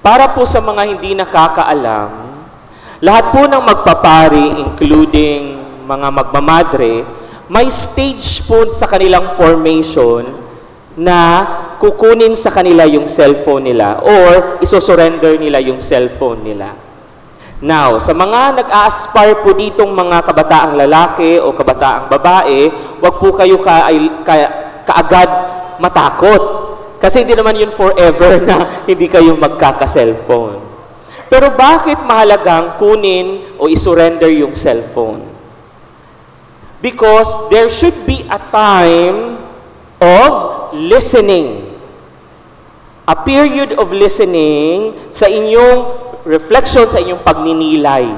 Para po sa mga hindi nakakaalam, lahat po ng magpapari, including mga magmamadre, may stage po sa kanilang formation na kukunin sa kanila yung cellphone nila or isosurrender nila yung cellphone nila. Now, sa mga nag-a-aspire po ditong mga kabataang lalaki o kabataang babae, wag po kayo kaagad matakot. Kasi hindi naman yun forever na hindi kayo magkaka-cellphone. Pero bakit mahalagang kunin o isurrender yung cellphone? Because there should be a time of listening. A period of listening sa inyong reflection, sa inyong pagninilay.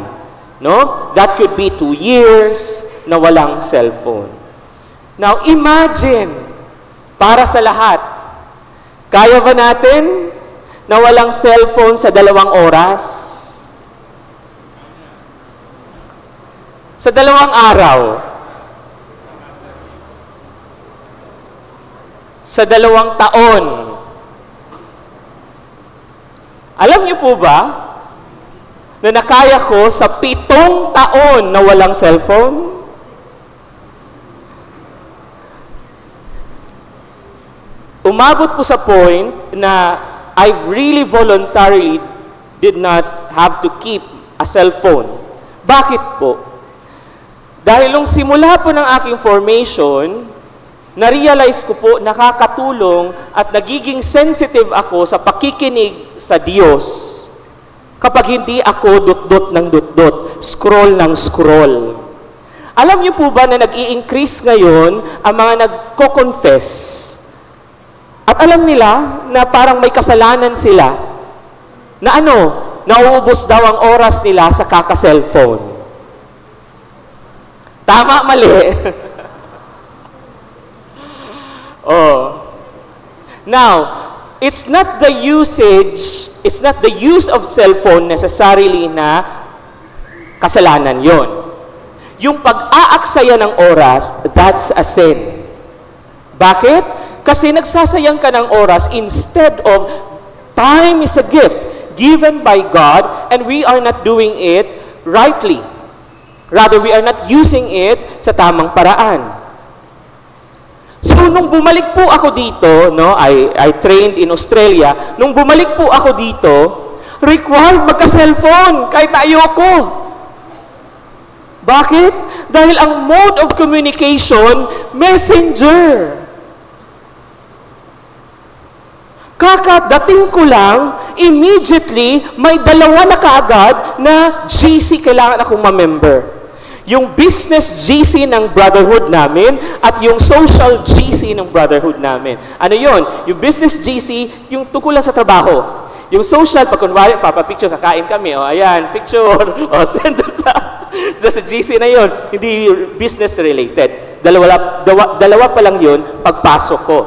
No? That could be 2 years na walang cellphone. Now, imagine, para sa lahat, kaya ba natin na walang cellphone sa 2 oras? Sa 2 araw? Sa 2 taon? Alam niyo po ba na nakaya ko sa 7 taon na walang cellphone? Umabot po sa point na I really voluntarily did not have to keep a cellphone. Bakit po? Dahil nung simula po ng aking formation, na-realize ko po nakakatulong at nagiging sensitive ako sa pakikinig sa Diyos kapag hindi ako dot-dot ng dot-dot, scroll ng scroll. Alam niyo po ba na nag-i-increase ngayon ang mga nagko-confess? At alam nila na parang may kasalanan sila na nauubos daw ang oras nila sa kaka-cellphone. Tama, mali. Now, it's not the use of cellphone necessarily na kasalanan yon. Yung pag-aaksaya ng oras, that's a sin. Bakit? Kasi nagsasayang ka ng oras instead of time is a gift given by God and we are not doing it rightly. Rather, we are not using it sa tamang paraan. So, nung bumalik po ako dito, I trained in Australia, nung bumalik po ako dito, required magka-cellphone kahit ayoko. Bakit? Dahil ang mode of communication, messenger. Kakadating ko lang, immediately, may 2 na kaagad na GC kailangan akong ma-member. Yung business GC ng brotherhood namin at yung social GC ng brotherhood namin. Ano yun? Yung business GC, yung tungkol lang sa trabaho. Yung social, pag kunwari, papapicture, kakain kami, ayan, picture, send sa GC na yun. Hindi business related. Dalawa pa lang yun, pagpasok ko.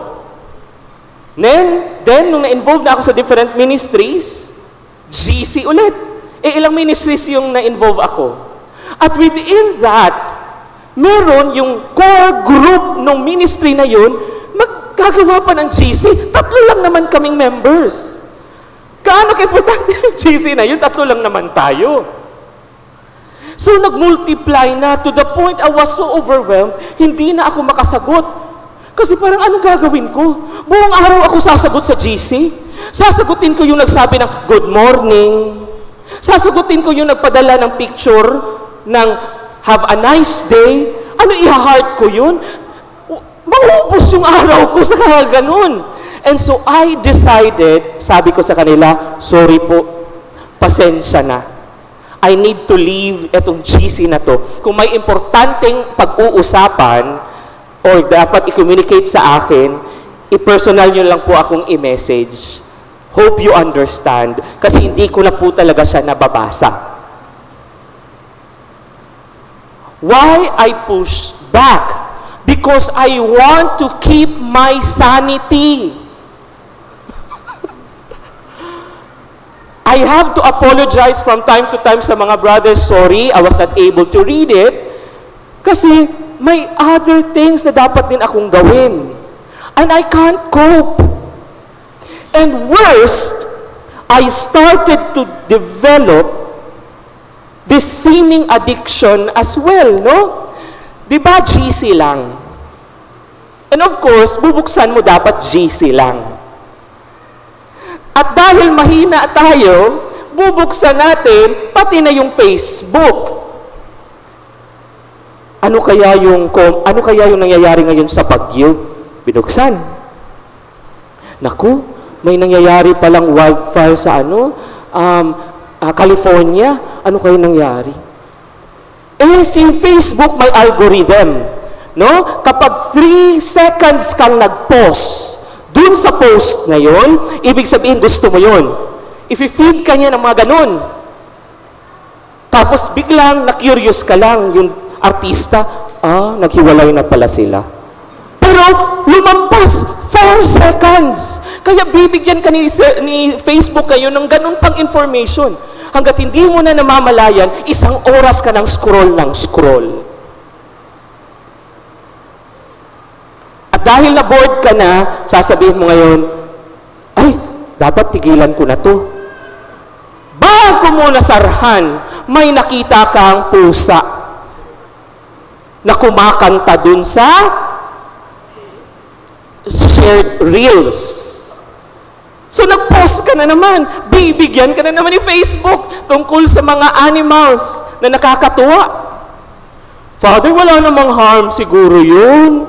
Then, nung na-involve na ako sa different ministries, GC ulit. Ilang ministries yung na-involve ako. At within that, meron yung core group ng ministry na yun, maggagawa pa ng GC. 3 lang naman kaming members. Kaano ka-importante yung GC na yun? 3 lang naman tayo. So, nag-multiply na to the point I was so overwhelmed, hindi na ako makasagot. Kasi parang anong gagawin ko? Buong araw ako sasagot sa GC. Sasagutin ko yung nagsabi ng good morning. Sasagutin ko yung nagpadala ng picture ng have a nice day. Ano iha-heart ko yun? Maubos yung araw ko sa ganun. And so I decided, sabi ko sa kanila, sorry po, pasensya na. I need to leave etong GC na to. Kung may importanteng pag-uusapan, or dapat i-communicate sa akin, i-personal nyo lang po akong i-message. Hope you understand. Kasi hindi ko na po talaga siya nababasa. Why I pushed back? Because I want to keep my sanity. I have to apologize from time to time sa mga brothers. Sorry, I was not able to read it. Kasi may other things na dapat din akong gawin. And I can't cope. And worst, I started to develop this seeming addiction as well, no? Di ba GC lang? And of course, bubuksan mo dapat GC lang. At dahil mahina tayo, bubuksan natin pati na yung Facebook. Ano kaya yung nangyayari ngayon sa Baguio? Binuksan. Naku, may nangyayari palang wildfire sa California. Ano kayo nangyari? Si Facebook may algorithm. No? Kapag 3 seconds kang nag-post dun sa post na yon, ibig sabihin gusto mo yon. I-feed ka niya ng mga ganun. Tapos biglang na-curious ka lang, yung artista, naghiwalay na pala sila. Pero lumampas 4 seconds. Kaya bibigyan ka ni Facebook kayo ng ganun pang information. Hanggat hindi mo na namamalayan, 1 oras ka ng scroll. At dahil na-bored ka na, sasabihin mo ngayon, ay, dapat tigilan ko na to. Bago mo nasarhan, may nakita kang pusa na kumakanta dun sa shared reels. So nag-post ka na naman, bibigyan ka na naman ni Facebook tungkol sa mga animals na nakakatuwa. Father, wala namang harm siguro yun.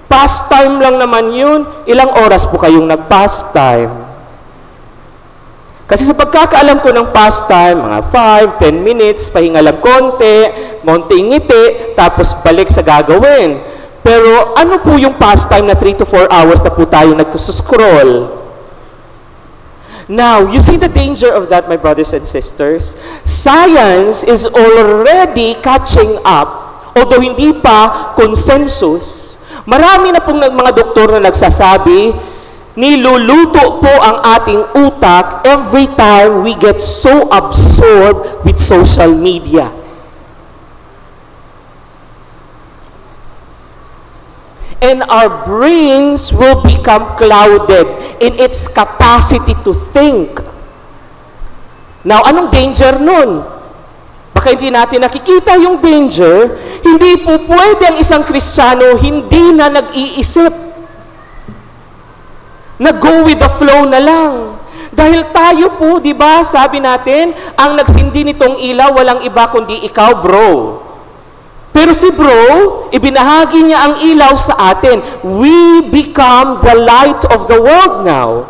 Pastime lang naman yun. Ilang oras po kayong nag-pastime? Kasi sa pagkakaalam ko ng pastime, mga 5-10 minutes, pahinga lang konting ngiti, tapos balik sa gagawin. Pero ano po yung pastime na 3 to 4 hours na po tayo nagsuscroll? Now, you see the danger of that, my brothers and sisters? Science is already catching up, although hindi pa consensus. Marami na pong mga doktor na nagsasabi, niluluto po ang ating utak every time we get so absorbed with social media. And our brains will become clouded in its capacity to think. Now, anong danger nun? Baka hindi natin nakikita yung danger. Hindi po pwede ang isang Kristiyano hindi na nag-iisip. Nag-go with the flow na lang. Dahil tayo po, di ba, sabi natin, ang nagsindi nitong ilaw, walang iba kundi ikaw, bro. Pero si bro, ibinahagi niya ang ilaw sa atin. We become the light of the world now.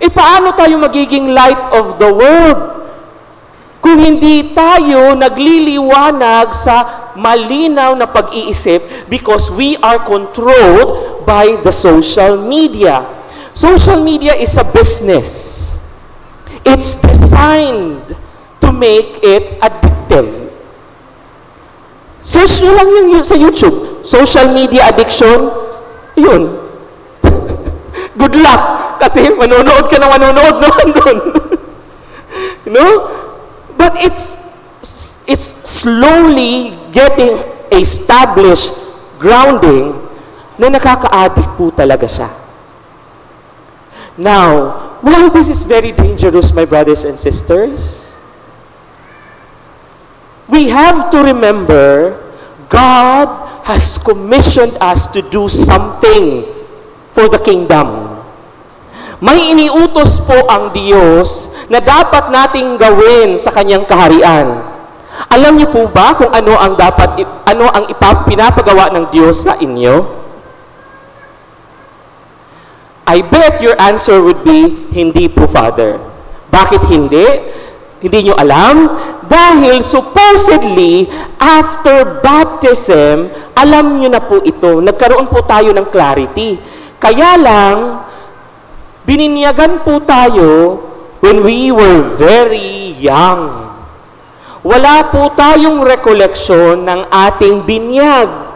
Paano tayo magiging light of the world? Kung hindi tayo nagliliwanag sa malinaw na pag-iisip because we are controlled by the social media. Social media is a business. It's designed to make it addictive. Search nyo lang yung sa YouTube. Social media addiction, yun. Good luck. Kasi manonood ka na manonood naman doon. You know? But it's slowly getting established grounding na nakaka-addict po talaga siya. Now, while this is very dangerous, my brothers and sisters, we have to remember God has commissioned us to do something for the kingdom. May iniutos po ang Diyos na dapat nating gawin sa kanyang kaharian. Alam niyo po ba kung ano ang pinapagawa ng Diyos sa inyo? I bet your answer would be, hindi po, Father. Bakit hindi? Hindi nyo alam? Dahil supposedly, after baptism, alam nyo na po ito. Nagkaroon po tayo ng clarity. Kaya lang, bininyagan po tayo when we were very young. Wala po tayong recollection ng ating binyag.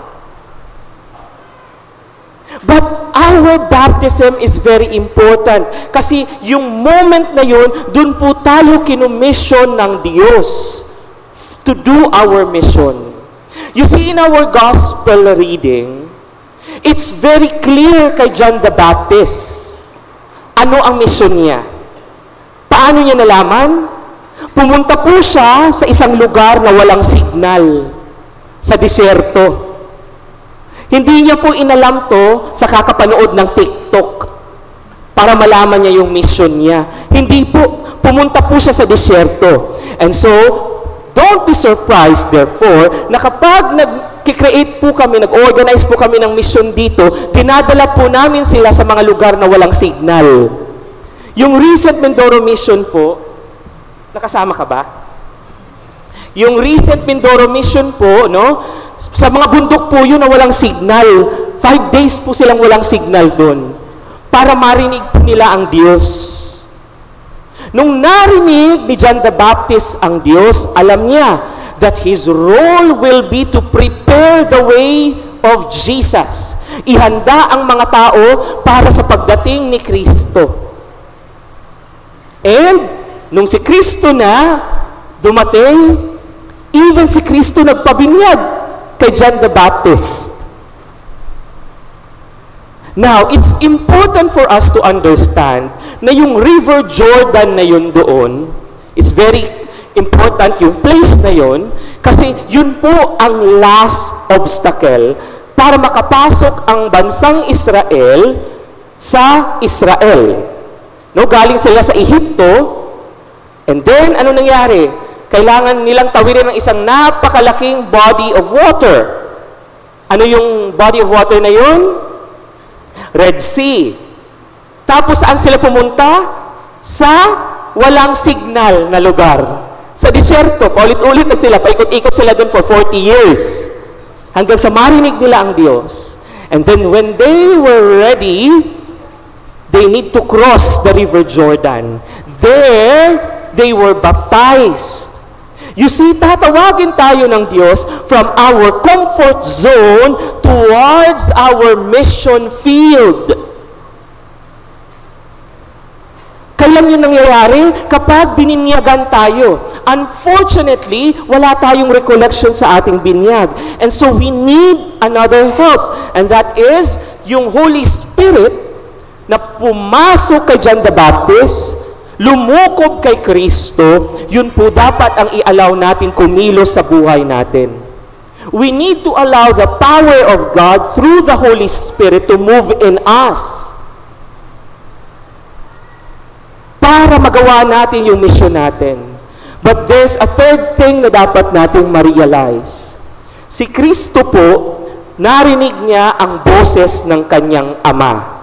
But our baptism is very important. Kasi yung moment na yun, dun po tayo kinumission ng Diyos to do our mission. You see, in our gospel reading, it's very clear kay John the Baptist. Ano ang mission niya? Paano niya nalaman? Pumunta po siya sa isang lugar na walang signal, sa disyerto. Hindi niya po inalam to sa kakapanood ng TikTok para malaman niya yung mission niya. Hindi po. Pumunta po siya sa disyerto. And so, don't be surprised, therefore, na kapag nag-create po kami, nag-organize po kami ng mission dito, dinadala po namin sila sa mga lugar na walang signal. Yung recent Mindoro mission po, nakasama ka ba? Yung recent Mindoro mission po, no? Sa mga bundok po yun na walang signal. 5 days po silang walang signal doon. Para marinig po nila ang Diyos. Nung narinig ni John the Baptist ang Diyos, alam niya that his role will be to prepare the way of Jesus. Ihanda ang mga tao para sa pagdating ni Kristo. And, nung si Kristo na dumating, even si Kristo nagpabinyag kay John the Baptist. Now, it's important for us to understand na yung River Jordan na yun doon, it's very important yung place na yun, kasi yun po ang last obstacle para makapasok ang bansang Israel sa Israel. No, galing sila sa Ehipto, and then, ano nangyari? Kailangan nilang tawirin ng isang napakalaking body of water. Ano yung body of water na yun? Red Sea. Tapos, saan sila pumunta? Sa walang signal na lugar. Sa disyerto, paulit-ulit na sila, paikot-ikot sila doon for 40 years. Hanggang sa marinig nila ang Diyos. And then, when they were ready, they need to cross the River Jordan. There, they were baptized. You see, tatawagin tayo ng Diyos from our comfort zone towards our mission field. Kailan yun nangyayari? Kapag bininyagan tayo. Unfortunately, wala tayong recollection sa ating binyag. And so we need another help. And that is yung Holy Spirit na pumasok kay John the Baptist, lumukob kay Kristo, yun po dapat ang i-allow natin kumilos sa buhay natin. We need to allow the power of God through the Holy Spirit to move in us para magawa natin yung mission natin. But there's a third thing na dapat nating ma-realize. Si Kristo po, narinig niya ang boses ng kanyang Ama.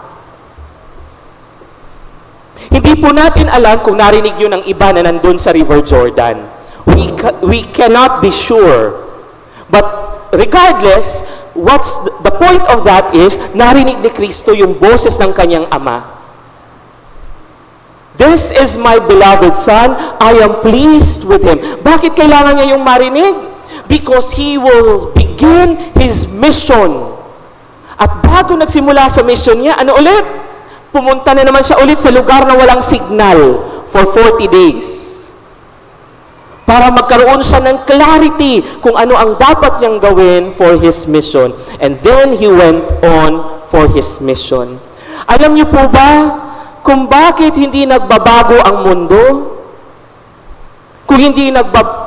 Hindi po natin alam kung narinig yun ng iba na nandun sa River Jordan. We cannot be sure. But regardless, what's the point of that is, narinig ni Kristo yung boses ng kanyang Ama. This is my beloved Son, I am pleased with Him. Bakit kailangan niya yung marinig? Because He will begin His mission. At bago nagsimula sa mission niya, ano ulit? Pumunta na naman siya ulit sa lugar na walang signal for 40 days. Para magkaroon siya ng clarity kung ano ang dapat niyang gawin for His mission. And then He went on for His mission. Alam niyo po ba kung bakit hindi nagbabago ang mundo?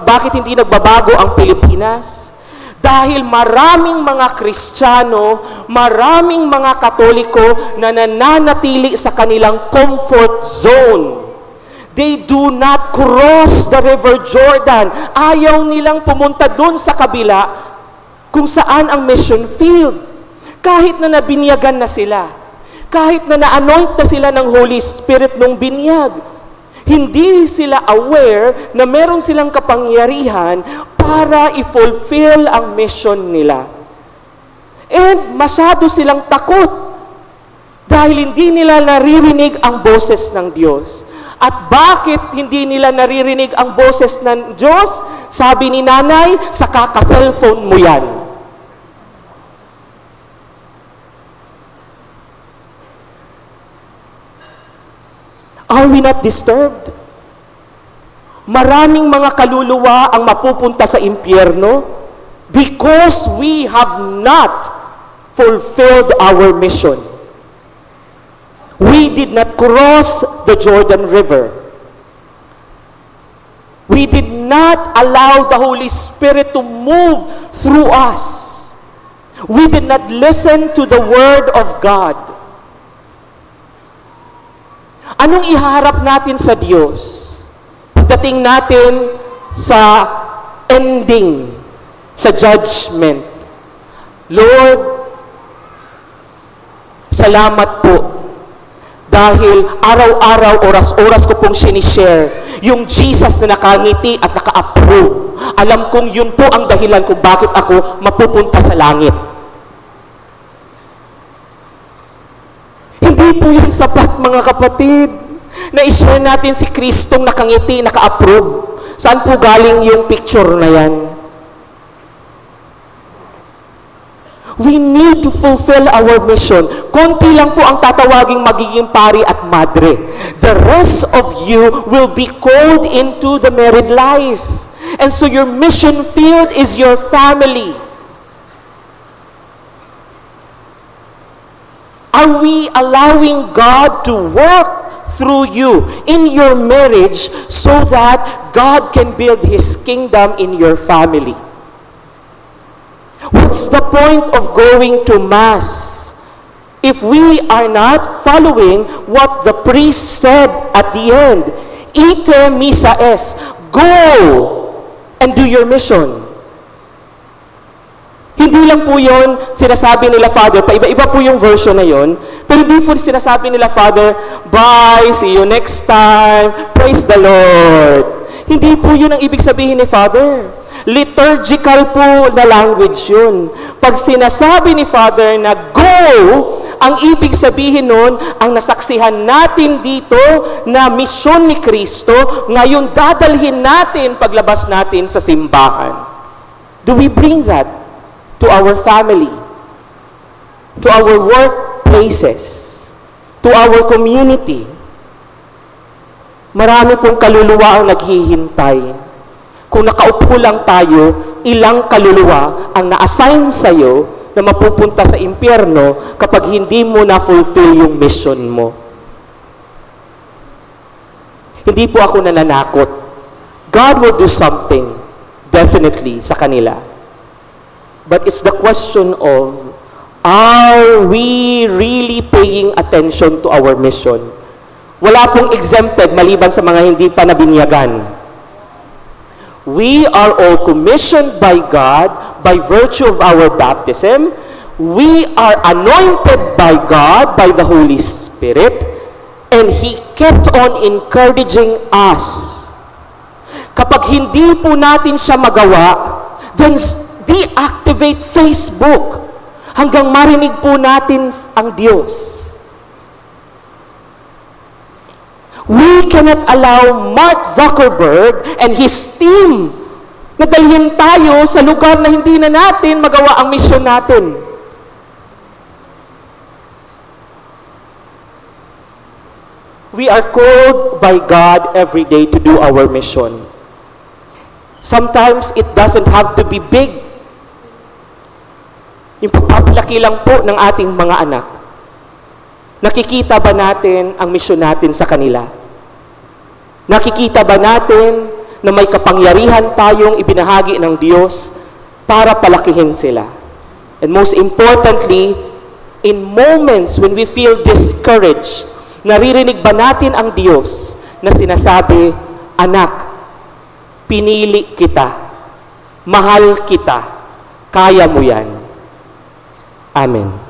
Bakit hindi nagbabago ang Pilipinas? Dahil maraming mga Kristiyano, maraming mga Katoliko na nananatili sa kanilang comfort zone. They do not cross the River Jordan. Ayaw nilang pumunta doon sa kabila kung saan ang mission field. Kahit na nabinyagan na sila. Kahit na na-anoint na sila ng Holy Spirit nung binyag. Hindi sila aware na meron silang kapangyarihan para i-fulfill ang mission nila. And masyado silang takot dahil hindi nila naririnig ang boses ng Diyos. At bakit hindi nila naririnig ang boses ng Diyos? Sabi ni nanay, sa kaka-cellphone mo yan. Are we not disturbed? Maraming mga kaluluwa ang mapupunta sa impyerno because we have not fulfilled our mission. We did not cross the Jordan River. We did not allow the Holy Spirit to move through us. We did not listen to the Word of God. Anong iharap natin sa Diyos? Pagdating natin sa ending, sa judgment. Lord, salamat po. Dahil araw-araw, oras-oras ko pong sinishare yung Jesus na nakangiti at naka-approve. Alam kong yun po ang dahilan kung bakit ako mapupunta sa langit. Hindi po yan sapat, mga kapatid, na i-share natin si Kristong nakangiti, naka-approve. Saan po galing yung picture na yan? We need to fulfill our mission. Konti lang po ang tatawaging magiging pari at madre. The rest of you will be called into the married life. And so your mission field is your family. Are we allowing God to work through you in your marriage so that God can build His kingdom in your family? What's the point of going to Mass if we are not following what the priest said at the end? Ite missa est. Go and do your mission. Hindi lang po yun sinasabi nila, Father, paiba-iba po yung version na yun, pero hindi po sinasabi nila, Father, bye, see you next time, praise the Lord. Hindi po yun ang ibig sabihin ni Father. Liturgical po na language yun. Pag sinasabi ni Father na go, ang ibig sabihin nun, ang nasaksihan natin dito na misyon ni Kristo, ngayon dadalhin natin paglabas natin sa simbahan. Do we bring that to our family, to our workplaces, to our community? Marami pong kaluluwa ang naghihintay. Kung nakaupo lang tayo, ilang kaluluwa ang na-assign sa'yo na mapupunta sa impyerno kapag hindi mo na-fulfill yung mission mo. Hindi po ako nananakot. God will do something, definitely, sa kanila. But it's the question of, are we really paying attention to our mission? Wala pong exempted maliban sa mga hindi pa nabinyagan. We are all commissioned by God by virtue of our baptism. We are anointed by God, by the Holy Spirit, and He kept on encouraging us. Kapag hindi po natin siya magawa, then deactivate Facebook hanggang marinig po natin ang Diyos. We cannot allow Mark Zuckerberg and his team na dalhin tayo sa lugar na hindi na natin magawa ang misyon natin. We are called by God every day to do our mission. Sometimes it doesn't have to be big. Yung pagpapalaki lang po ng ating mga anak. Nakikita ba natin ang misyon natin sa kanila? Nakikita ba natin na may kapangyarihan tayong ibinahagi ng Diyos para palakihin sila? And most importantly, in moments when we feel discouraged, naririnig ba natin ang Diyos na sinasabi, anak, pinili kita, mahal kita, kaya mo yan. Amen.